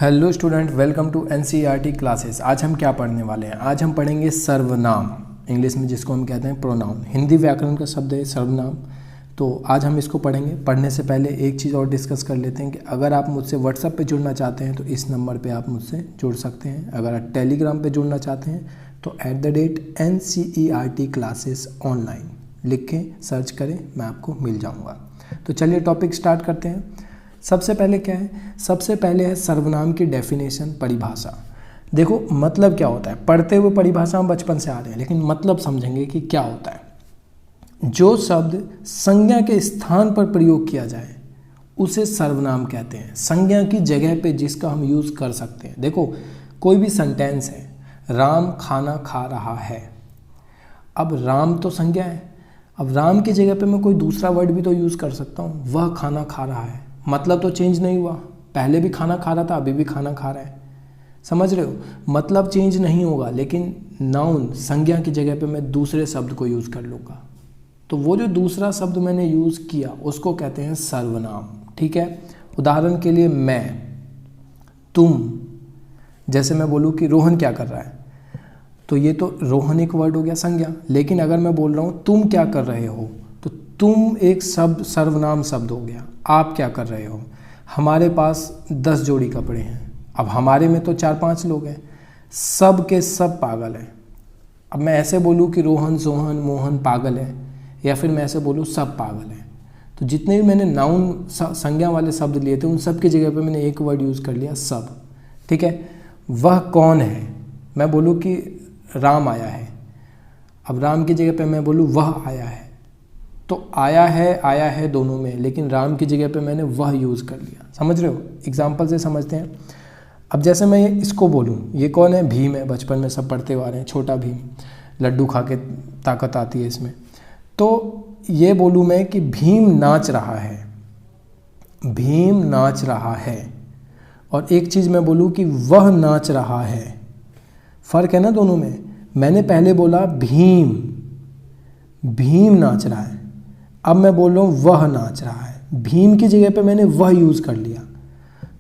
Hello student, welcome to NCERT classes. आज हम क्या पढ़ने वाले हैं? आज हम पढ़ेंगे सर्वनाम, इंग्लिश में जिसको हम कहते हैं प्रोनाउन। हिंदी व्याकरण का शब्द है सर्वनाम। तो आज हम इसको पढ़ेंगे। पढ़ने से पहले एक चीज़ और डिस्कस कर लेते हैं कि अगर आप मुझसे व्हाट्सएप पे जुड़ना चाहते हैं तो इस नंबर पे आप मुझसे जुड़ सकते हैं। अगर आप टेलीग्राम पे जुड़ना चाहते हैं तो @NCERT क्लासेस ऑनलाइन लिख के सर्च करें, मैं आपको मिल जाऊँगा। तो चलिए टॉपिक स्टार्ट करते हैं। सबसे पहले क्या है? सबसे पहले है सर्वनाम की डेफिनेशन, परिभाषा। देखो मतलब क्या होता है, पढ़ते हुए परिभाषा हम बचपन से आ रहे हैं, लेकिन मतलब समझेंगे कि क्या होता है। जो शब्द संज्ञा के स्थान पर प्रयोग किया जाए उसे सर्वनाम कहते हैं। संज्ञा की जगह पे जिसका हम यूज़ कर सकते हैं। देखो कोई भी सेंटेंस है, राम खाना खा रहा है। अब राम तो संज्ञा है, अब राम की जगह पे मैं कोई दूसरा वर्ड भी तो यूज़ कर सकता हूँ। वह खाना खा रहा है, मतलब तो चेंज नहीं हुआ। पहले भी खाना खा रहा था, अभी भी खाना खा रहा है। समझ रहे हो? मतलब चेंज नहीं होगा, लेकिन नाउन संज्ञा की जगह पे मैं दूसरे शब्द को यूज़ कर लूँगा। तो वो जो दूसरा शब्द मैंने यूज़ किया उसको कहते हैं सर्वनाम। ठीक है, उदाहरण के लिए मैं, तुम। जैसे मैं बोलूँ कि रोहन क्या कर रहा है, तो ये तो रोहन एक वर्ड हो गया संज्ञा। लेकिन अगर मैं बोल रहा हूँ तुम क्या कर रहे हो, तो तुम एक शब्द सर्वनाम शब्द हो गया। आप क्या कर रहे हो? हमारे पास 10 जोड़ी कपड़े हैं। अब हमारे में तो 4-5 लोग हैं, सब के सब पागल हैं। अब मैं ऐसे बोलूँ कि रोहन, सोहन, मोहन पागल है, या फिर मैं ऐसे बोलूँ सब पागल हैं। तो जितने भी मैंने नाउन संज्ञा वाले शब्द लिए थे उन सब की जगह पे मैंने एक वर्ड यूज़ कर लिया, सब। ठीक है। वह कौन है, मैं बोलूँ कि राम आया है। अब राम की जगह पे मैं बोलूँ वह आया है, तो आया है दोनों में, लेकिन राम की जगह पे मैंने वह यूज़ कर लिया। समझ रहे हो? एग्जाम्पल से समझते हैं। अब जैसे मैं इसको बोलूँ, ये कौन है? भीम है। बचपन में सब पढ़ते हुए आ रहे हैं, छोटा भीम, लड्डू खा के ताकत आती है इसमें। तो ये बोलूँ मैं कि भीम नाच रहा है, भीम नाच रहा है। और एक चीज़ मैं बोलूँ कि वह नाच रहा है। फ़र्क है ना दोनों में। मैंने पहले बोला भीम, भीम नाच रहा है। अब मैं बोल रहा हूँ वह नाच रहा है। भीम की जगह पे मैंने वह यूज़ कर लिया।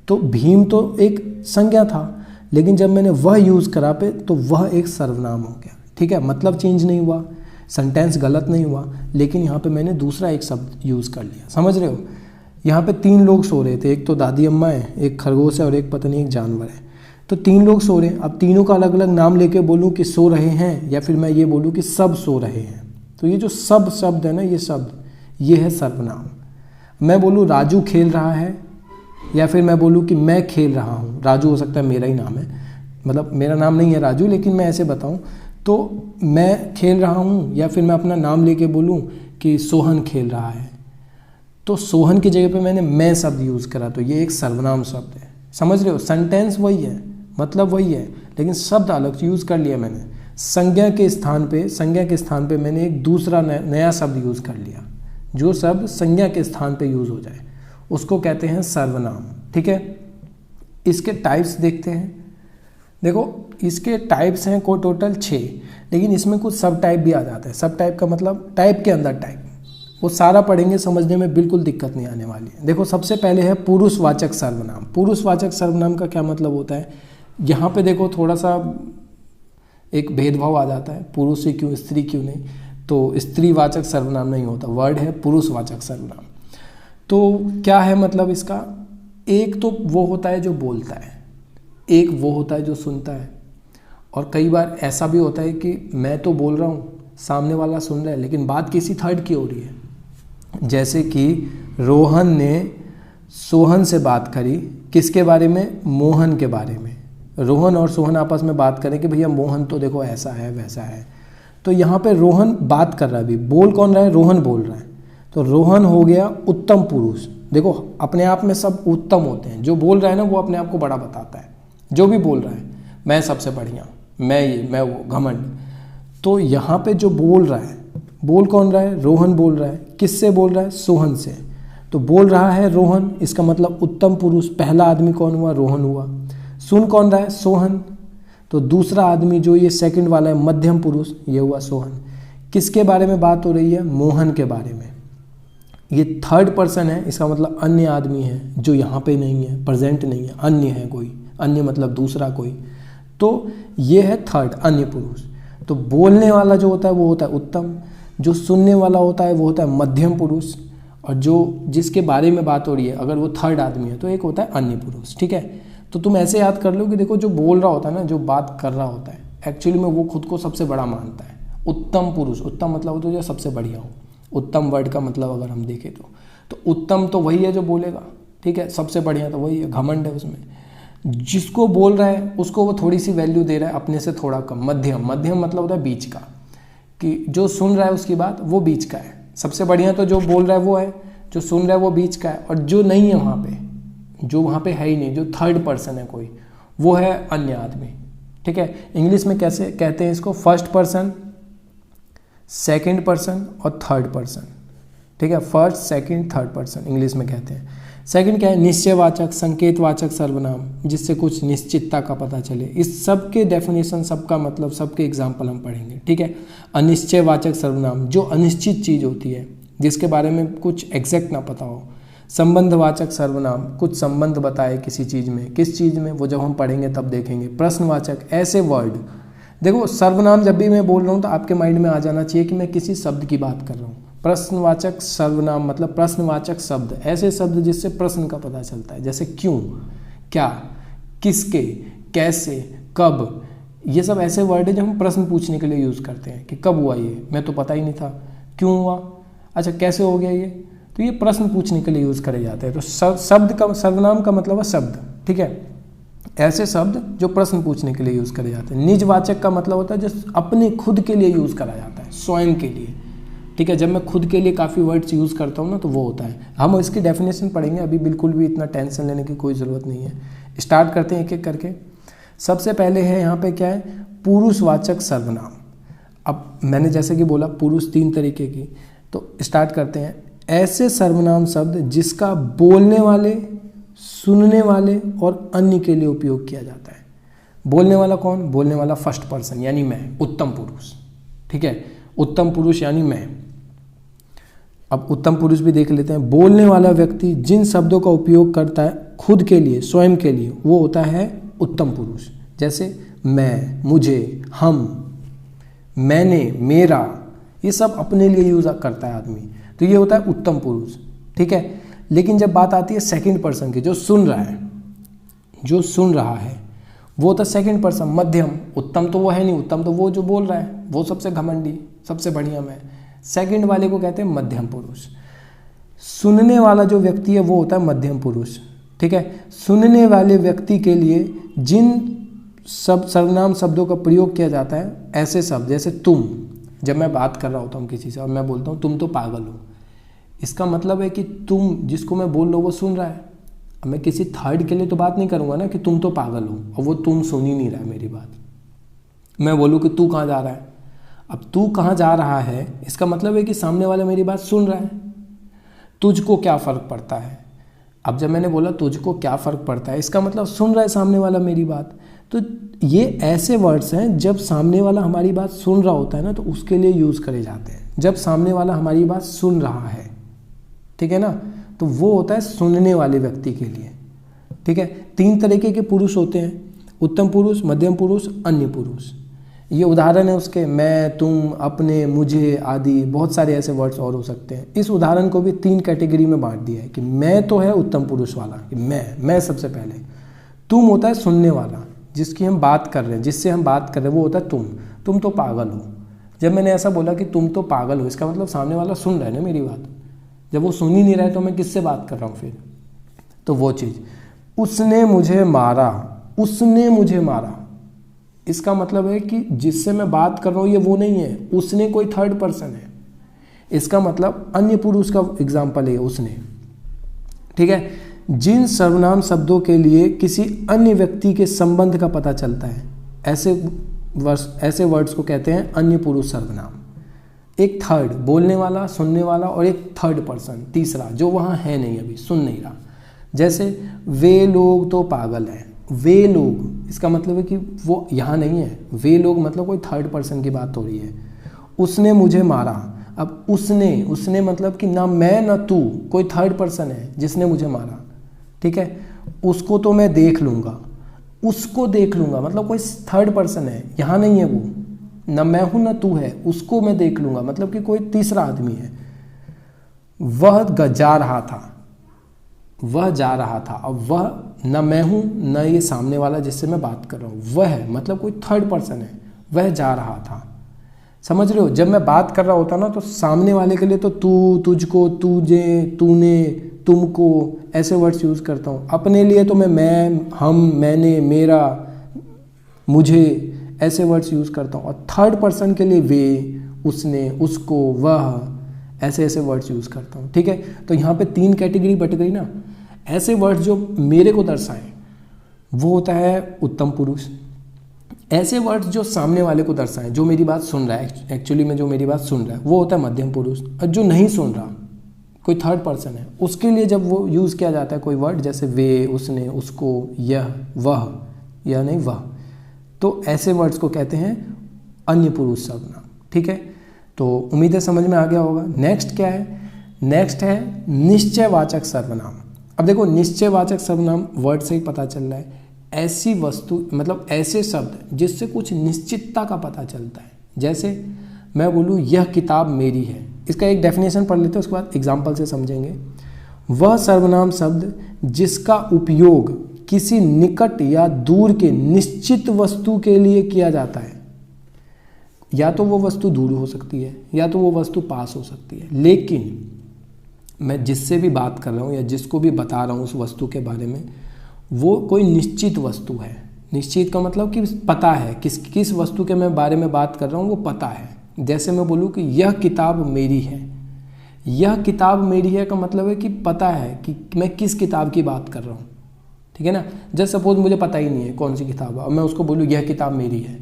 तो भीम तो एक संज्ञा था, लेकिन जब मैंने वह यूज़ करा पे तो वह एक सर्वनाम हो गया। ठीक है, मतलब चेंज नहीं हुआ, सेंटेंस गलत नहीं हुआ, लेकिन यहाँ पे मैंने दूसरा एक शब्द यूज़ कर लिया। समझ रहे हो? यहाँ पे 3 लोग सो रहे थे, एक तो दादी अम्मा है, एक खरगोश है और एक पता नहीं एक जानवर है। तो 3 लोग सो रहे हैं। अब तीनों का अलग अलग नाम लेके बोलूँ कि सो रहे हैं, या फिर मैं ये बोलूँ कि सब सो रहे हैं। तो ये जो सब शब्द है ना, ये शब्द, ये है सर्वनाम। मैं बोलूँ राजू खेल रहा है, या फिर मैं बोलूँ कि मैं खेल रहा हूँ। राजू हो सकता है मेरा ही नाम है, मतलब मेरा नाम नहीं है राजू, लेकिन मैं ऐसे बताऊँ तो मैं खेल रहा हूँ, या फिर मैं अपना नाम लेके बोलूँ कि सोहन खेल रहा है। तो सोहन की जगह पे मैंने मैं शब्द यूज़ करा, तो ये एक सर्वनाम शब्द है। समझ रहे हो? सेंटेंस वही है, मतलब वही है, लेकिन शब्द अलग यूज़ कर लिया मैंने। संज्ञा के स्थान पे मैंने एक दूसरा नया शब्द यूज़ कर लिया। जो शब्द संज्ञा के स्थान पे यूज़ हो जाए उसको कहते हैं सर्वनाम। ठीक है, इसके टाइप्स देखते हैं। देखो इसके टाइप्स हैं को टोटल 6, लेकिन इसमें कुछ सब टाइप भी आ जाता है। सब टाइप का मतलब टाइप के अंदर टाइप, वो सारा पढ़ेंगे, समझने में बिल्कुल दिक्कत नहीं आने वाली है। देखो सबसे पहले है पुरुषवाचक सर्वनाम। पुरुषवाचक सर्वनाम का क्या मतलब होता है? यहाँ पे देखो थोड़ा सा एक भेदभाव आ जाता है, पुरुष ही क्यों, स्त्री क्यों नहीं। तो स्त्रीवाचक सर्वनाम नहीं होता, वर्ड है पुरुषवाचक सर्वनाम। तो क्या है मतलब इसका? एक तो वो होता है जो बोलता है, एक वो होता है जो सुनता है, और कई बार ऐसा भी होता है कि मैं तो बोल रहा हूँ, सामने वाला सुन रहा है, लेकिन बात किसी थर्ड की हो रही है। जैसे कि रोहन ने सोहन से बात करी, किसके बारे में? मोहन के बारे में। रोहन और सोहन आपस में बात करें कि भैया मोहन तो देखो ऐसा है वैसा है। तो यहाँ पे रोहन बात कर रहा है, अभी बोल कौन रहा है? रोहन बोल रहा है। तो रोहन हो गया उत्तम पुरुष। देखो अपने आप में सब उत्तम होते हैं, जो बोल रहा है ना वो अपने आप को बड़ा बताता है। जो भी बोल रहा है, मैं सबसे बढ़िया, मैं ये, मैं वो, घमंड। तो यहाँ पे जो बोल रहा है, बोल कौन रहा है? रोहन बोल रहा है। किससे बोल रहा है? सोहन से। तो बोल रहा है रोहन, इसका मतलब उत्तम पुरुष। पहला आदमी कौन हुआ? रोहन हुआ। सुन कौन रहा है? सोहन। तो दूसरा आदमी जो ये सेकंड वाला है, मध्यम पुरुष, ये हुआ सोहन। किसके बारे में बात हो रही है? मोहन के बारे में। ये थर्ड पर्सन है, इसका मतलब अन्य आदमी है जो यहाँ पे नहीं है, प्रेजेंट नहीं है, अन्य है, कोई अन्य मतलब दूसरा कोई। तो ये है थर्ड, अन्य पुरुष। तो बोलने वाला जो होता है वो होता है उत्तम, जो सुनने वाला होता है वो होता है मध्यम पुरुष, और जो जिसके बारे में बात हो रही है अगर वो थर्ड आदमी है तो एक होता है अन्य पुरुष। ठीक है, तो तुम ऐसे याद कर लो कि देखो जो बोल रहा होता है ना, जो बात कर रहा होता है, एक्चुअली में वो खुद को सबसे बड़ा मानता है। उत्तम पुरुष, उत्तम मतलब होता है जो सबसे बढ़िया हो। उत्तम वर्ड का मतलब अगर हम देखें तो उत्तम तो वही है जो बोलेगा, ठीक है, सबसे बढ़िया तो वही है, घमंड है उसमें। जिसको बोल रहा है उसको वो थोड़ी सी वैल्यू दे रहा है, अपने से थोड़ा कम। मध्यम, मध्यम मतलब होता है बीच का, कि जो सुन रहा है उसकी बात वो बीच का है। सबसे बढ़िया तो जो बोल रहा है वो है, जो सुन रहा है वो बीच का है, और जो नहीं है वहाँ पे, जो वहाँ पे है ही नहीं, जो थर्ड पर्सन है कोई, वो है अन्य आदमी। ठीक है, इंग्लिश में कैसे कहते हैं इसको? फर्स्ट पर्सन, सेकंड पर्सन और थर्ड पर्सन। ठीक है, first, second, third person English में कहते हैं। सेकंड क्या है? निश्चयवाचक, संकेतवाचक सर्वनाम, जिससे कुछ निश्चितता का पता चले। इस सब के डेफिनेशन, सबका मतलब, सबके एग्जाम्पल हम पढ़ेंगे। ठीक है, अनिश्चयवाचक सर्वनाम, जो अनिश्चित चीज़ होती है, जिसके बारे में कुछ एग्जैक्ट ना पता हो। संबंधवाचक सर्वनाम, कुछ संबंध बताए किसी चीज़ में, किस चीज़ में, वो जब हम पढ़ेंगे तब देखेंगे। प्रश्नवाचक, ऐसे वर्ड, देखो सर्वनाम जब भी मैं बोल रहा हूँ तो आपके माइंड में आ जाना चाहिए कि मैं किसी शब्द की बात कर रहा हूँ। प्रश्नवाचक सर्वनाम मतलब प्रश्नवाचक शब्द, ऐसे शब्द जिससे प्रश्न का पता चलता है, जैसे क्यों, क्या, किसके, कैसे, कब। ये सब ऐसे वर्ड है जो हम प्रश्न पूछने के लिए यूज़ करते हैं कि कब हुआ ये, मैं तो पता ही नहीं था। क्यों हुआ, अच्छा कैसे हो गया ये, तो ये प्रश्न पूछने के लिए यूज़ करे जाते हैं। तो शब्द का, सर्वनाम का मतलब है शब्द। ठीक है, ऐसे शब्द जो प्रश्न पूछने के लिए यूज़ करे जाते हैं। निजवाचक का मतलब होता है जो अपने खुद के लिए यूज़ करा जाता है, स्वयं के लिए। ठीक है, जब मैं खुद के लिए काफ़ी वर्ड्स यूज़ करता हूँ ना, तो वो होता है। हम इसकी डेफिनेशन पढ़ेंगे, अभी बिल्कुल भी इतना टेंशन लेने की कोई ज़रूरत नहीं है। स्टार्ट करते हैं एक एक करके। सबसे पहले है यहाँ पे क्या है? पुरुषवाचक सर्वनाम। अब मैंने जैसे कि बोला पुरुष 3 तरीके की, तो स्टार्ट करते हैं। ऐसे सर्वनाम शब्द जिसका बोलने वाले, सुनने वाले और अन्य के लिए उपयोग किया जाता है। बोलने वाला कौन? बोलने वाला फर्स्ट पर्सन यानी मैं, उत्तम पुरुष। ठीक है, उत्तम पुरुष यानी मैं। अब उत्तम पुरुष भी देख लेते हैं। बोलने वाला व्यक्ति जिन शब्दों का उपयोग करता है खुद के लिए, स्वयं के लिए, वो होता है उत्तम पुरुष। जैसे मैं, मुझे, हम, मैंने, मेरा, ये सब अपने लिए यूज करता है आदमी, तो ये होता है उत्तम पुरुष। ठीक है, लेकिन जब बात आती है सेकंड पर्सन की, जो सुन रहा है, जो सुन रहा है, वो होता है सेकंड पर्सन, मध्यम। उत्तम तो वो है नहीं, उत्तम तो वो जो बोल रहा है, वो सबसे घमंडी, सबसे बढ़िया मैं। सेकंड वाले को कहते हैं मध्यम पुरुष। सुनने वाला जो व्यक्ति है वो होता है मध्यम पुरुष। ठीक है, सुनने वाले व्यक्ति के लिए जिन सर्वनाम शब्दों का प्रयोग किया जाता है, ऐसे शब्द जैसे तुम। जब मैं बात कर रहा होता हूँ किसी से और मैं बोलता हूँ तुम तो पागल हो, इसका मतलब है कि तुम, जिसको मैं बोल रहा हूँ वो सुन रहा है। अब मैं किसी थर्ड के लिए तो बात नहीं करूँगा ना कि तुम तो पागल हो, और वो तुम सुन ही नहीं रहा है मेरी बात। मैं बोलूँ कि तू कहाँ जा रहा है, अब तू कहाँ जा रहा है इसका मतलब है कि सामने वाला मेरी बात सुन रहा है। तुझको क्या फ़र्क पड़ता है, अब जब मैंने बोला तुझको क्या फ़र्क पड़ता है, इसका मतलब सुन रहा है सामने वाला मेरी बात। तो ये ऐसे वर्ड्स हैं जब सामने वाला हमारी बात सुन रहा होता है ना, तो उसके लिए यूज़ करे जाते हैं। जब सामने वाला हमारी बात सुन रहा है, ठीक है ना, तो वो होता है सुनने वाले व्यक्ति के लिए। ठीक है, 3 तरीके के पुरुष होते हैं, उत्तम पुरुष, मध्यम पुरुष, अन्य पुरुष। ये उदाहरण है उसके, मैं, तुम, अपने, मुझे आदि, बहुत सारे ऐसे वर्ड्स और हो सकते हैं। इस उदाहरण को भी 3 कैटेगरी में बांट दिया है कि मैं तो है उत्तम पुरुष वाला, कि मैं सबसे पहले। तुम होता है सुनने वाला, जिसकी हम बात कर रहे हैं, जिससे हम बात कर रहे हैं, वो होता है तुम तो पागल हो। जब मैंने ऐसा बोला कि तुम तो पागल हो, इसका मतलब सामने वाला सुन रहा है ना मेरी बात। जब वो सुन ही नहीं रहा है तो मैं किससे बात कर रहा हूँ फिर? तो वो चीज़, उसने मुझे मारा, उसने मुझे मारा, इसका मतलब है कि जिससे मैं बात कर रहा हूँ ये वो नहीं है, उसने कोई थर्ड पर्सन है। इसका मतलब अन्य पुरुष का एग्जाम्पल है उसने। ठीक है, जिन सर्वनाम शब्दों के लिए किसी अन्य व्यक्ति के संबंध का पता चलता है, ऐसे वर्ड्स को कहते हैं अन्य पुरुष सर्वनाम। एक थर्ड, बोलने वाला, सुनने वाला, और एक थर्ड पर्सन, तीसरा, जो वहाँ है नहीं, अभी सुन नहीं रहा। जैसे वे लोग तो पागल हैं, वे लोग, इसका मतलब है कि वो यहाँ नहीं है। वे लोग मतलब कोई थर्ड पर्सन की बात हो रही है। उसने मुझे मारा, अब उसने मतलब कि ना मैं ना तू, कोई थर्ड पर्सन है जिसने मुझे मारा। ठीक है, उसको तो मैं देख लूँगा, उसको देख लूँगा, मतलब कोई थर्ड पर्सन है, यहाँ नहीं है वो, न मैं हूँ न तू है, उसको मैं देख लूँगा, मतलब कि कोई तीसरा आदमी है। वह जा रहा था, वह जा रहा था, अब वह न मैं हूँ न ये सामने वाला जिससे मैं बात कर रहा हूँ, वह है मतलब कोई थर्ड पर्सन है, वह जा रहा था। समझ रहे हो, जब मैं बात कर रहा होता ना तो सामने वाले के लिए तो तू, तुझको, तुझे, तूने, तुमको ऐसे वर्ड्स यूज़ करता हूँ। अपने लिए तो मैं, हम, मैंने, मेरा, मुझे ऐसे वर्ड्स यूज़ करता हूँ। और थर्ड पर्सन के लिए वे, उसने, उसको, वह ऐसे ऐसे वर्ड्स यूज़ करता हूँ। ठीक है, तो यहाँ पे 3 कैटेगरी बट गई ना। ऐसे वर्ड्स जो मेरे को दर्शाएं वो होता है उत्तम पुरुष। ऐसे वर्ड्स जो सामने वाले को दर्शाएं, जो मेरी बात सुन रहा है, एक्चुअली में जो मेरी बात सुन रहा है वो होता है मध्यम पुरुष। और जो नहीं सुन रहा, कोई थर्ड पर्सन है, उसके लिए जब वो यूज़ किया जाता है कोई वर्ड, जैसे वे, उसने, उसको, यह, वह, या नहीं वह, तो ऐसे वर्ड्स को कहते हैं अन्य पुरुष सर्वनाम। ठीक है, तो उम्मीद है समझ में आ गया होगा। नेक्स्ट क्या है? नेक्स्ट है निश्चयवाचक सर्वनाम। अब देखो, निश्चयवाचक सर्वनाम वर्ड से ही पता चल रहा है, ऐसी वस्तु, मतलब ऐसे शब्द जिससे कुछ निश्चितता का पता चलता है। जैसे मैं बोलूँ यह किताब मेरी है, इसका एक डेफिनेशन पढ़ लेते हैं, उसके बाद एग्जाम्पल से समझेंगे। वह सर्वनाम शब्द जिसका उपयोग किसी निकट या दूर के निश्चित वस्तु के लिए किया जाता है। या तो वो वस्तु दूर हो सकती है या तो वो वस्तु पास हो सकती है, लेकिन मैं जिससे भी बात कर रहा हूँ या जिसको भी बता रहा हूँ उस वस्तु के बारे में, वो कोई निश्चित वस्तु है। निश्चित का मतलब कि पता है, किस वस्तु के मैं बारे में बात कर रहा हूँ वो पता है। जैसे मैं बोलूँ कि यह किताब मेरी है, यह किताब मेरी है का मतलब है कि पता है कि मैं किस किताब की बात कर रहा हूँ। ठीक है ना, जस्ट सपोज मुझे पता ही नहीं है कौन सी किताब है और मैं उसको बोलूँ यह किताब मेरी है,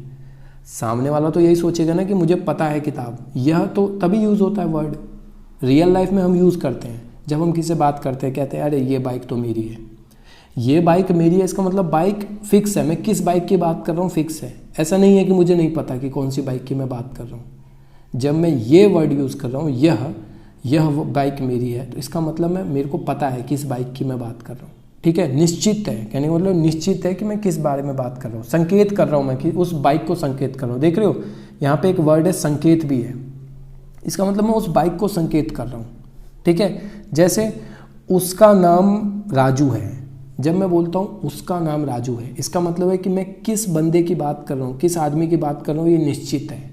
सामने वाला तो यही सोचेगा ना कि मुझे पता है किताब। यह तो तभी यूज़ होता है वर्ड, रियल लाइफ में हम यूज़ करते हैं जब हम किसी से बात करते हैं, कहते हैं अरे ये बाइक तो मेरी है, ये बाइक मेरी है, इसका मतलब बाइक फिक्स है, मैं किस बाइक की बात कर रहा हूँ फिक्स है। ऐसा नहीं है कि मुझे नहीं पता कि कौन सी बाइक की मैं बात कर रहा हूँ। जब मैं ये वर्ड यूज़ कर रहा हूँ यह बाइक मेरी है, तो इसका मतलब मेरे को पता है किस बाइक की मैं बात कर रहा हूँ। ठीक है, निश्चित है, कहने का मतलब निश्चित है कि मैं किस बारे में बात कर रहा हूँ, संकेत कर रहा हूँ मैं कि उस बाइक को संकेत कर रहा हूँ। देख रहे हो यहाँ पे एक वर्ड है संकेत भी है, इसका मतलब मैं उस बाइक को संकेत कर रहा हूँ। ठीक है, जैसे उसका नाम राजू है, जब मैं बोलता हूँ उसका नाम राजू है, इसका मतलब है कि मैं किस बंदे की बात कर रहा हूँ, किस आदमी की बात कर रहा हूँ, ये निश्चित है,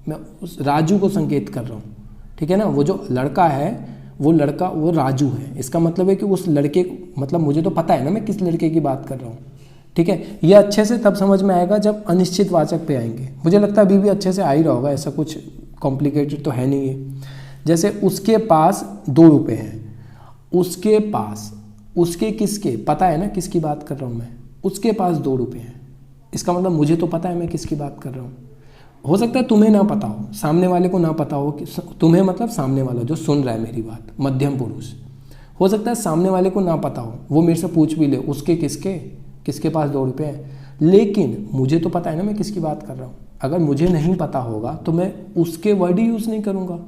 मैं उस राजू को संकेत कर रहा हूँ। ठीक है ना, वो जो लड़का है वो राजू है, इसका मतलब है कि उस लड़के, मतलब मुझे तो पता है ना मैं किस लड़के की बात कर रहा हूँ। ठीक है, ये अच्छे से तब समझ में आएगा जब अनिश्चित वाचक पे आएंगे। मुझे लगता है अभी भी अच्छे से आ ही रहा होगा, ऐसा कुछ कॉम्प्लिकेटेड तो है नहीं है। जैसे उसके पास 2 रुपये हैं, उसके पास, उसके किसके, पता है ना किसकी बात कर रहा हूँ मैं, उसके पास 2 रुपये हैं, इसका मतलब मुझे तो पता है मैं किसकी बात कर रहा हूँ। हो सकता है तुम्हें ना पता हो, सामने वाले को ना पता हो कि तुम्हें, मतलब सामने वाला जो सुन रहा है मेरी बात, मध्यम पुरुष। हो सकता है सामने वाले को ना पता हो, वो मेरे से पूछ भी ले उसके किसके पास 2 रुपये हैं, लेकिन मुझे तो पता है ना मैं किसकी बात कर रहा हूँ। अगर मुझे नहीं पता होगा तो मैं उसके वर्ड ही यूज़ नहीं करूँगा।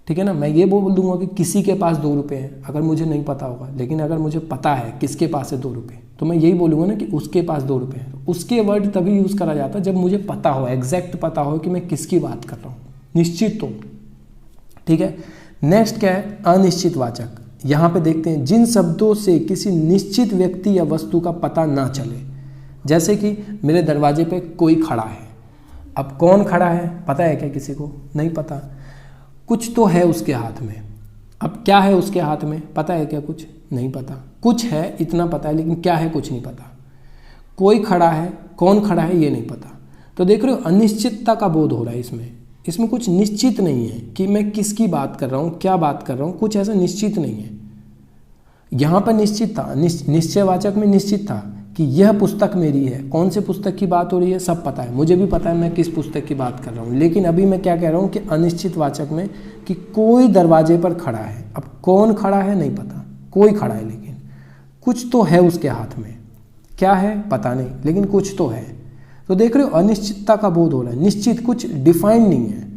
ठीक है ना, मैं ये बोल दूंगा कि किसी के पास 2 रुपये हैं अगर मुझे नहीं पता होगा, लेकिन अगर मुझे पता है किसके पास है 2 रुपये तो मैं यही बोलूँगा ना कि उसके पास 2 रुपये हैं। उसके वर्ड तभी यूज़ करा जाता है जब मुझे पता हो, एग्जैक्ट पता हो कि मैं किसकी बात कर रहा हूँ, निश्चित तो। ठीक है, नेक्स्ट क्या है? अनिश्चित वाचक। यहाँ पे देखते हैं जिन शब्दों से किसी निश्चित व्यक्ति या वस्तु का पता ना चले। जैसे कि मेरे दरवाजे पे कोई खड़ा है, अब कौन खड़ा है पता है क्या किसी को? नहीं पता। कुछ तो है उसके हाथ में, अब क्या है उसके हाथ में पता है क्या? कुछ नहीं पता। कुछ है इतना पता है, लेकिन क्या है कुछ नहीं पता। कोई खड़ा है, कौन खड़ा है ये नहीं पता। तो देख रहे हो अनिश्चितता का बोध हो रहा है इसमें कुछ निश्चित नहीं है कि मैं किसकी बात कर रहा हूँ, क्या बात कर रहा हूँ, कुछ ऐसा निश्चित नहीं है। यहाँ पर निश्चित था, निश्चयवाचक में निश्चित था कि यह पुस्तक मेरी है। कौन से पुस्तक की बात हो रही है सब पता है, मुझे भी पता है मैं किस पुस्तक की बात कर रहा हूँ। लेकिन अभी मैं क्या कह रहा हूँ कि अनिश्चित वाचक में कि कोई दरवाजे पर खड़ा है। अब कौन खड़ा है नहीं पता, कोई खड़ा है लेकिन कुछ तो है उसके हाथ में, क्या है पता नहीं, लेकिन कुछ तो है। तो देख रहे हो अनिश्चितता का बोध हो रहा है। निश्चित कुछ डिफाइंड नहीं है,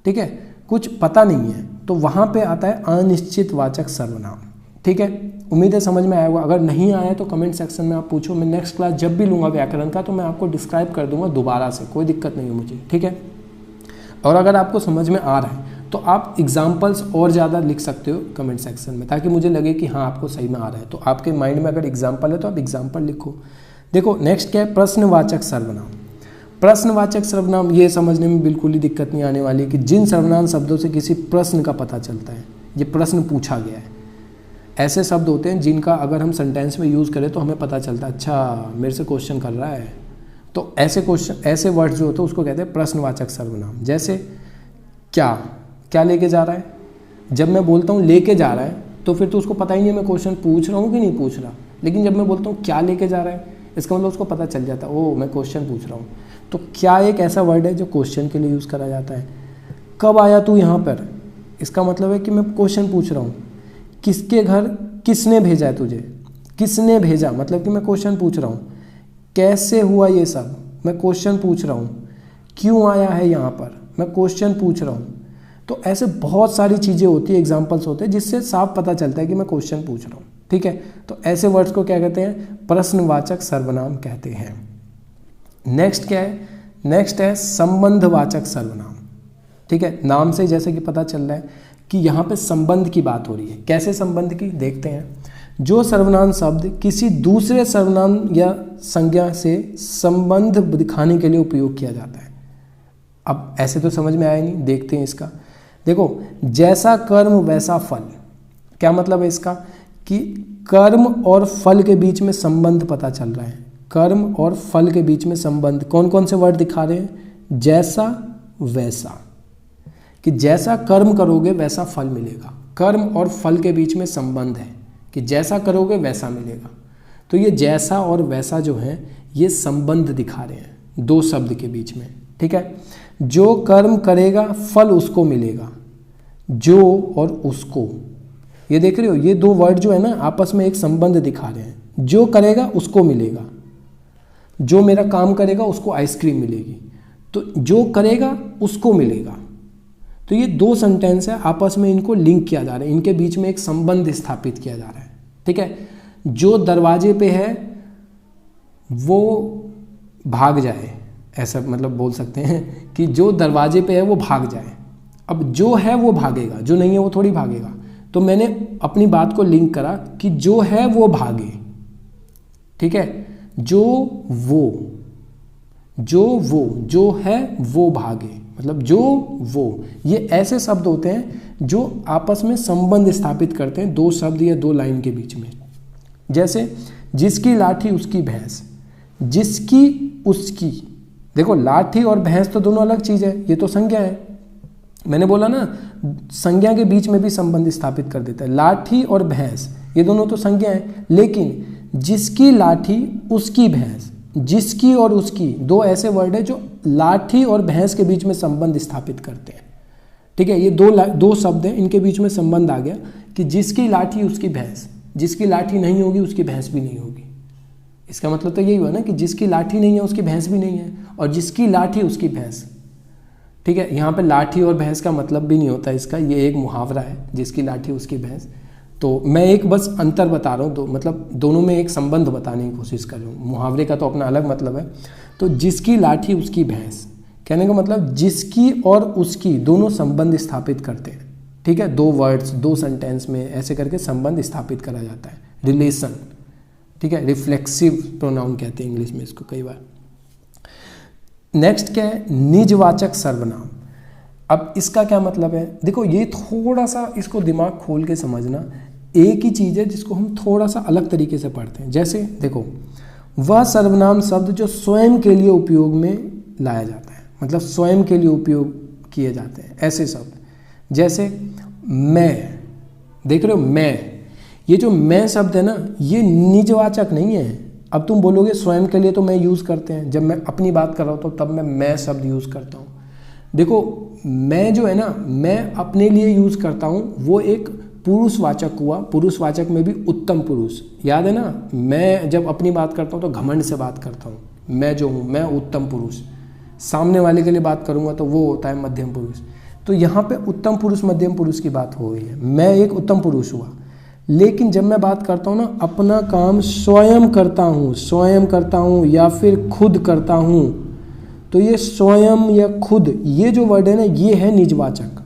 ठीक है, कुछ पता नहीं है, तो वहाँ पे आता है अनिश्चित वाचक सर्वनाम। ठीक है, उम्मीद है समझ में आया होगा। अगर नहीं आया तो कमेंट सेक्शन में आप पूछो, मैं नेक्स्ट क्लास जब भी लूँगा व्याकरण का तो मैं आपको डिस्क्राइब कर दूंगा दोबारा से, कोई दिक्कत नहीं है मुझे, ठीक है। और अगर आपको समझ में आ रहा है तो आप एग्जाम्पल्स और ज़्यादा लिख सकते हो कमेंट सेक्शन में, ताकि मुझे लगे कि हाँ आपको सही में आ रहा है। तो आपके माइंड में अगर एग्जाम्पल है तो आप एग्जाम्पल लिखो। देखो नेक्स्ट क्या है, प्रश्नवाचक सर्वनाम। प्रश्नवाचक सर्वनाम ये समझने में बिल्कुल ही दिक्कत नहीं आने वाली कि जिन सर्वनाम शब्दों से किसी प्रश्न का पता चलता है, ये प्रश्न पूछा गया है, ऐसे शब्द होते हैं जिनका अगर हम सेंटेंस में यूज़ करें तो हमें पता चलता है अच्छा मेरे से क्वेश्चन कर रहा है। तो ऐसे क्वेश्चन, ऐसे वर्ड्स जो होते हैं उसको कहते हैं प्रश्नवाचक सर्वनाम। जैसे क्या, क्या लेके जा रहा है, जब मैं बोलता हूँ लेके जा रहा है तो फिर तो उसको पता ही नहीं मैं क्वेश्चन पूछ रहा हूँ कि नहीं पूछ रहा, लेकिन जब मैं बोलता हूँ क्या लेके जा रहा है इसका मतलब उसको पता चल जाता है ओ मैं क्वेश्चन पूछ रहा हूँ। तो क्या एक ऐसा वर्ड है जो क्वेश्चन के लिए यूज़ करा जाता है। कब आया तू यहाँ पर, इसका मतलब है कि मैं क्वेश्चन पूछ रहा हूँ। किसके घर, किसने भेजा है तुझे, किसने भेजा मतलब कि मैं क्वेश्चन पूछ रहा हूँ। कैसे हुआ ये सब, मैं क्वेश्चन पूछ रहा हूँ। क्यों आया है यहाँ पर, मैं क्वेश्चन पूछ रहा हूँ। तो ऐसे बहुत सारी चीज़ें होती है, एग्जाम्पल्स होते हैं जिससे साफ पता चलता है कि मैं क्वेश्चन पूछ रहा हूँ, ठीक है। तो ऐसे वर्ड्स को क्या कहते हैं, प्रश्नवाचक सर्वनाम कहते हैं। नेक्स्ट क्या है, नेक्स्ट है संबंधवाचक सर्वनाम, ठीक है। नाम से जैसे कि पता चल रहा है कि यहाँ पे संबंध की बात हो रही है। कैसे संबंध की, देखते हैं। जो सर्वनाम शब्द किसी दूसरे सर्वनाम या संज्ञा से संबंध दिखाने के लिए उपयोग किया जाता है। अब ऐसे तो समझ में आया नहीं, देखते हैं इसका। देखो जैसा कर्म वैसा फल, क्या मतलब है इसका कि कर्म और फल के बीच में संबंध पता चल रहा है। कर्म और फल के बीच में संबंध, कौन कौन से वर्ड दिखा रहे हैं, जैसा वैसा, कि जैसा कर्म करोगे वैसा फल मिलेगा। कर्म और फल के बीच में संबंध है कि जैसा करोगे वैसा मिलेगा। तो ये जैसा और वैसा जो है ये संबंध दिखा रहे हैं दो शब्द के बीच में, ठीक है। जो कर्म करेगा फल उसको मिलेगा, जो और उसको, ये देख रहे हो, ये दो वर्ड जो है ना आपस में एक संबंध दिखा रहे हैं। जो करेगा उसको मिलेगा, जो मेरा काम करेगा उसको आइसक्रीम मिलेगी, तो जो करेगा उसको मिलेगा। तो ये दो सेंटेंस है, आपस में इनको लिंक किया जा रहा है, इनके बीच में एक संबंध स्थापित किया जा रहा है, ठीक है। जो दरवाजे पे है वो भाग जाए, ऐसा मतलब बोल सकते हैं कि जो दरवाजे पे है वो भाग जाए। अब जो है वो भागेगा, जो नहीं है वो थोड़ी भागेगा। तो मैंने अपनी बात को लिंक करा कि जो है वो भागे, ठीक है। जो जो है वो भागे, मतलब जो वो, ये ऐसे शब्द होते हैं जो आपस में संबंध स्थापित करते हैं दो शब्द या दो लाइन के बीच में। जैसे जिसकी लाठी उसकी भैंस, जिसकी उसकी, देखो लाठी और भैंस तो दोनों अलग चीज़ है, ये तो संज्ञा है। मैंने बोला ना संज्ञा के बीच में भी संबंध स्थापित कर देता है। लाठी और भैंस ये दोनों तो संज्ञा है, लेकिन जिसकी लाठी उसकी भैंस, जिसकी और उसकी, दो ऐसे वर्ड है जो लाठी और भैंस के बीच में संबंध स्थापित करते हैं, ठीक है। ये दो शब्द हैं, इनके बीच में संबंध आ गया कि जिसकी लाठी उसकी भैंस, जिसकी लाठी नहीं होगी उसकी भैंस भी नहीं होगी। इसका मतलब तो यही हुआ ना कि जिसकी लाठी नहीं है उसकी भैंस भी नहीं है, और जिसकी लाठी उसकी भैंस, ठीक है। यहाँ पे लाठी और भैंस का मतलब भी नहीं होता इसका, ये एक मुहावरा है, जिसकी लाठी उसकी भैंस। तो मैं एक बस अंतर बता रहा हूँ, मतलब दोनों में एक संबंध बताने की कोशिश कर रहा हूँ। मुहावरे का तो अपना अलग मतलब है। तो जिसकी लाठी उसकी भैंस कहने का मतलब जिसकी और उसकी दोनों संबंध स्थापित करते हैं, ठीक है। दो वर्ड्स दो सेंटेंस में ऐसे करके संबंध स्थापित करा जाता है, रिलेशन, ठीक है। रिफ्लेक्सिव प्रोनाउन कहते हैं इंग्लिश में इसको कई बार। नेक्स्ट क्या है, निजवाचक सर्वनाम। अब इसका क्या मतलब है, देखो ये थोड़ा सा इसको दिमाग खोल के समझना, एक ही चीज़ है जिसको हम थोड़ा सा अलग तरीके से पढ़ते हैं। जैसे देखो, वह सर्वनाम शब्द जो स्वयं के लिए उपयोग में लाया जाता है, मतलब स्वयं के लिए उपयोग किए जाते हैं ऐसे शब्द। जैसे मैं, देख रहे हो मैं, ये जो मैं शब्द है ना ये निजवाचक नहीं है। अब तुम बोलोगे स्वयं के लिए तो मैं यूज़ करते हैं, जब मैं अपनी बात कर रहा हूँ तो तब मैं शब्द यूज़ करता हूँ। देखो मैं जो है ना, मैं अपने लिए यूज़ करता हूँ, वो एक पुरुषवाचक हुआ। पुरुषवाचक में भी उत्तम पुरुष, याद है ना। मैं जब अपनी बात करता हूँ तो घमंड से बात करता हूँ, मैं जो हूँ मैं उत्तम पुरुष। सामने वाले के लिए बात करूँगा तो वो होता है मध्यम पुरुष। तो यहाँ पे उत्तम पुरुष मध्यम पुरुष की बात हो रही है, मैं एक उत्तम पुरुष हुआ। लेकिन जब मैं बात करता हूँ ना, अपना काम स्वयं करता हूँ या फिर खुद करता हूँ, तो ये स्वयं या खुद, ये जो वर्ड है ना, ये है निजवाचक।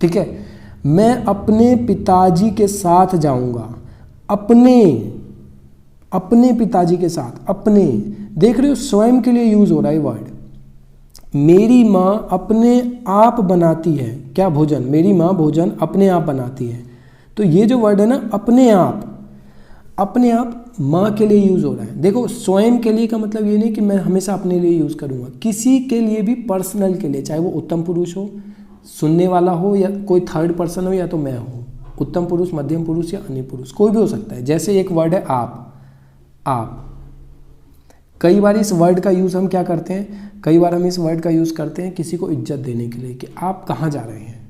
ठीक है, मैं अपने पिताजी के साथ जाऊँगा, अपने पिताजी के साथ, अपने, देख रहे हो स्वयं के लिए यूज़ हो रहा है वर्ड। मेरी माँ अपने आप बनाती है क्या, भोजन, मेरी माँ भोजन अपने आप बनाती है। तो ये जो वर्ड है ना, अपने आप माँ के लिए यूज़ हो रहा है। देखो स्वयं के लिए का मतलब ये नहीं कि मैं हमेशा अपने लिए यूज़ करूँगा, किसी के लिए भी, पर्सनल के लिए, चाहे वो उत्तम पुरुष हो, सुनने वाला हो, या कोई थर्ड पर्सन हो, या तो मैं हूँ, उत्तम पुरुष, मध्यम पुरुष या अन्य पुरुष, कोई भी हो सकता है। जैसे एक वर्ड है आप, कई बार इस वर्ड का यूज़ हम क्या करते हैं, कई बार हम इस वर्ड का यूज़ करते हैं किसी को इज्जत देने के लिए, कि आप कहाँ जा रहे हैं।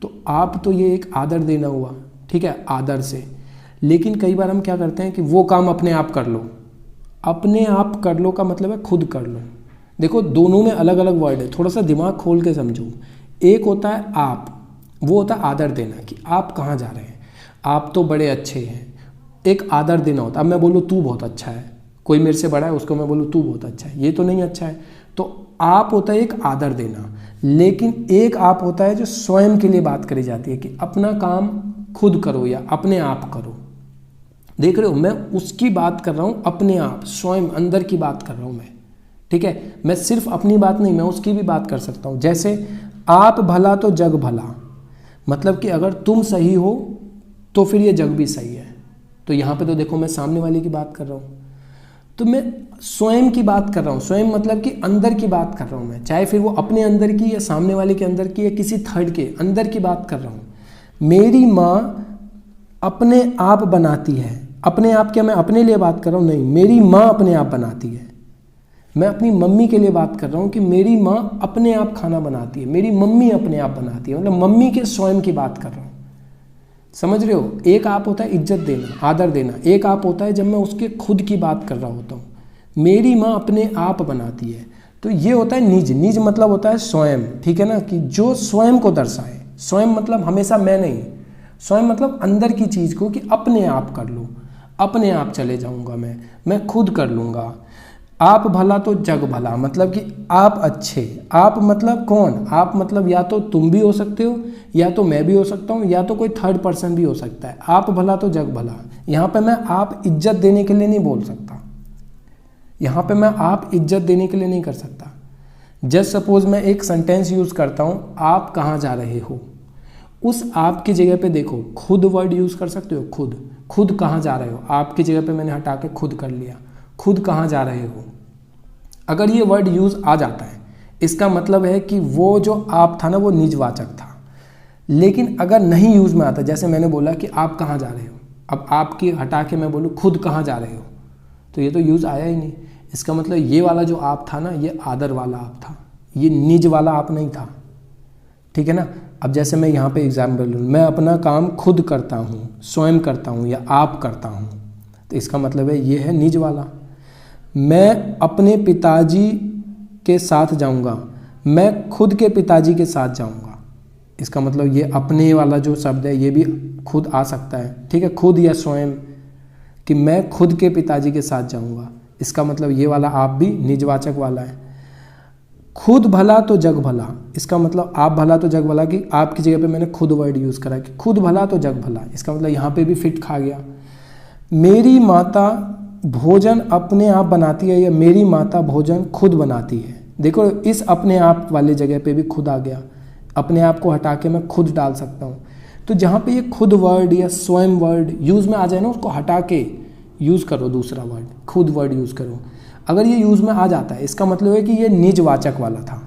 तो आप, तो ये एक आदर देना हुआ, ठीक है, आदर से। लेकिन कई बार हम क्या करते हैं कि वो काम अपने आप कर लो। अपने आप कर लो का मतलब है खुद कर लो। देखो दोनों में अलग अलग वर्ड है, थोड़ा सा दिमाग खोल के समझो। एक होता है आप, वो होता है आदर देना, कि आप कहाँ जा रहे हैं, आप तो बड़े अच्छे हैं, एक आदर देना होता है। अब मैं बोलूँ तू बहुत अच्छा है, कोई मेरे से बड़ा है, उसको मैं बोलूँ तू बहुत अच्छा है, ये तो नहीं अच्छा है। तो आप होता है एक आदर देना। लेकिन एक आप होता है जो स्वयं के लिए बात करी जाती है, कि अपना काम खुद करो या अपने आप करो। देख रहे हो, मैं उसकी बात कर रहा हूँ, अपने आप, स्वयं, अंदर की बात कर रहा हूँ मैं। ठीक है, मैं सिर्फ अपनी बात नहीं, मैं उसकी भी बात कर सकता हूँ। जैसे आप भला तो जग भला, मतलब कि अगर तुम सही हो तो फिर ये जग भी सही है। तो यहाँ पे तो देखो मैं सामने वाले की बात कर रहा हूँ, तो मैं स्वयं की बात कर रहा हूँ। स्वयं मतलब कि अंदर की बात कर रहा हूँ मैं, चाहे फिर वो अपने अंदर की या सामने वाले के अंदर की या किसी थर्ड के अंदर की बात कर रहा हूँ। मेरी माँ अपने आप बनाती है, अपने आप क्या मैं अपने लिए बात कर रहा हूँ, नहीं, मेरी माँ अपने आप बनाती है। मैं अपनी मम्मी के लिए बात कर रहा हूँ कि मेरी माँ अपने आप खाना बनाती है, मेरी मम्मी अपने आप बनाती है, मतलब मम्मी के स्वयं की बात कर रहा हूँ। समझ रहे हो, एक आप होता है इज्जत देना, आदर देना, एक आप होता है जब मैं उसके खुद की बात कर रहा होता हूँ। मेरी माँ अपने आप बनाती है, तो ये होता है निज। निज मतलब होता है स्वयं, ठीक है ना, कि जो स्वयं को दर्शाए। स्वयं मतलब हमेशा मैं नहीं, स्वयं मतलब अंदर की चीज़ को, कि अपने आप कर लो, अपने आप चले जाऊँगा मैं खुद कर लूँगा। आप भला तो जग भला, मतलब कि आप अच्छे। आप मतलब कौन, आप मतलब या तो तुम भी हो सकते हो, या तो मैं भी हो सकता हूँ, या तो कोई थर्ड पर्सन भी हो सकता है। आप भला तो जग भला, यहाँ पे मैं आप इज्जत देने के लिए नहीं बोल सकता, यहाँ पे मैं आप इज्जत देने के लिए नहीं कर सकता। जस्ट सपोज मैं एक सेंटेंस यूज़ करता हूँ, आप कहाँ जा रहे हो, उस आप की जगह पे देखो खुद वर्ड यूज़ कर सकते हो। खुद कहाँ जा रहे हो, आपकी जगह पे मैंने हटा के खुद कर लिया, खुद कहाँ जा रहे हो। अगर ये वर्ड यूज़ आ जाता है, इसका मतलब है कि वो जो आप था ना, वो निजवाचक था। लेकिन अगर नहीं यूज़ में आता, जैसे मैंने बोला कि आप कहाँ जा रहे हो, अब आपकी हटा के मैं बोलूँ खुद कहाँ जा रहे हो, तो ये तो यूज़ आया ही नहीं। इसका मतलब ये वाला जो आप था ना, ये आदर वाला आप था, ये निज वाला आप नहीं था। ठीक है ना। अब जैसे मैं यहाँ पे एग्जाम्पल लूँ, मैं अपना काम खुद करता हूँ, स्वयं करता हूँ या आप करता हूँ, तो इसका मतलब है ये है निज वाला। मैं अपने पिताजी के साथ जाऊँगा, मैं खुद के पिताजी के साथ जाऊँगा, इसका मतलब ये अपने वाला जो शब्द है ये भी खुद आ सकता है। ठीक है, खुद या स्वयं, कि मैं खुद के पिताजी के साथ जाऊँगा, इसका मतलब ये वाला आप भी निजवाचक वाला है। खुद भला तो जग भला, इसका मतलब आप भला तो जग भला, कि आपकी जगह पे मैंने खुद वर्ड यूज़ करा कि खुद भला तो जग भला, इसका मतलब यहाँ पे भी फिट खा गया। मेरी माता भोजन अपने आप बनाती है, या मेरी माता भोजन खुद बनाती है। देखो इस अपने आप वाले जगह पे भी खुद आ गया, अपने आप को हटा के मैं खुद डाल सकता हूँ। तो जहाँ पे ये खुद वर्ड या स्वयं वर्ड यूज़ में आ जाए ना, उसको हटा के यूज़ करो, दूसरा वर्ड खुद वर्ड यूज़ करो। अगर ये यूज़ में आ जाता है, इसका मतलब है कि ये निजवाचक वाला था।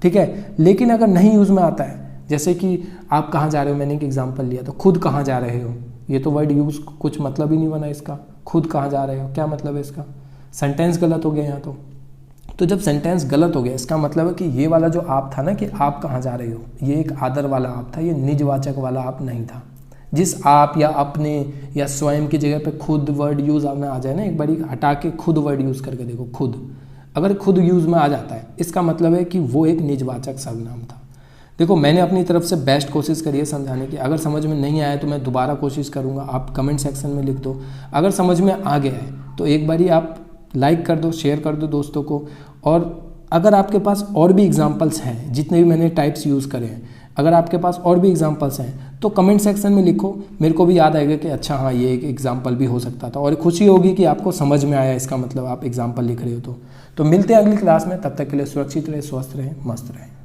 ठीक है, लेकिन अगर नहीं यूज़ में आता है, जैसे कि आप कहाँ जा रहे हो, मैंने एक एग्जांपल लिया, तो खुद कहाँ जा रहे हो, ये तो वर्ड यूज़ कुछ मतलब ही नहीं बना इसका। खुद कहाँ जा रहे हो, क्या मतलब है इसका, सेंटेंस गलत हो गया यहाँ तो जब सेंटेंस गलत हो गया, इसका मतलब है कि ये वाला जो आप था ना, कि आप कहाँ जा रहे हो, ये एक आदर वाला आप था, ये निजवाचक वाला आप नहीं था। जिस आप या अपने या स्वयं की जगह पे खुद वर्ड यूज़ में आ जाए ना, एक बारी हटा के खुद वर्ड यूज़ करके देखो, खुद, अगर खुद यूज़ में आ जाता है, इसका मतलब है कि वो एक निजवाचक सर्वनाम था। देखो मैंने अपनी तरफ से बेस्ट कोशिश करी है समझाने की। अगर समझ में नहीं आया तो मैं दोबारा कोशिश करूँगा, आप कमेंट सेक्शन में लिख दो। अगर समझ में आ गया है तो एक बारी आप लाइक कर दो, शेयर कर दो दोस्तों को। और अगर आपके पास और भी एग्जांपल्स हैं, जितने भी मैंने टाइप्स यूज़ करे हैं, अगर आपके पास और भी एग्जांपल्स हैं तो कमेंट सेक्शन में लिखो, मेरे को भी याद आएगा कि अच्छा हाँ ये एक एग्जांपल भी हो सकता था, और खुशी होगी कि आपको समझ में आया, इसका मतलब आप एग्जांपल लिख रहे हो। तो मिलते हैं अगली क्लास में, तब तक के लिए सुरक्षित रहे, स्वस्थ रहें, मस्त रहें।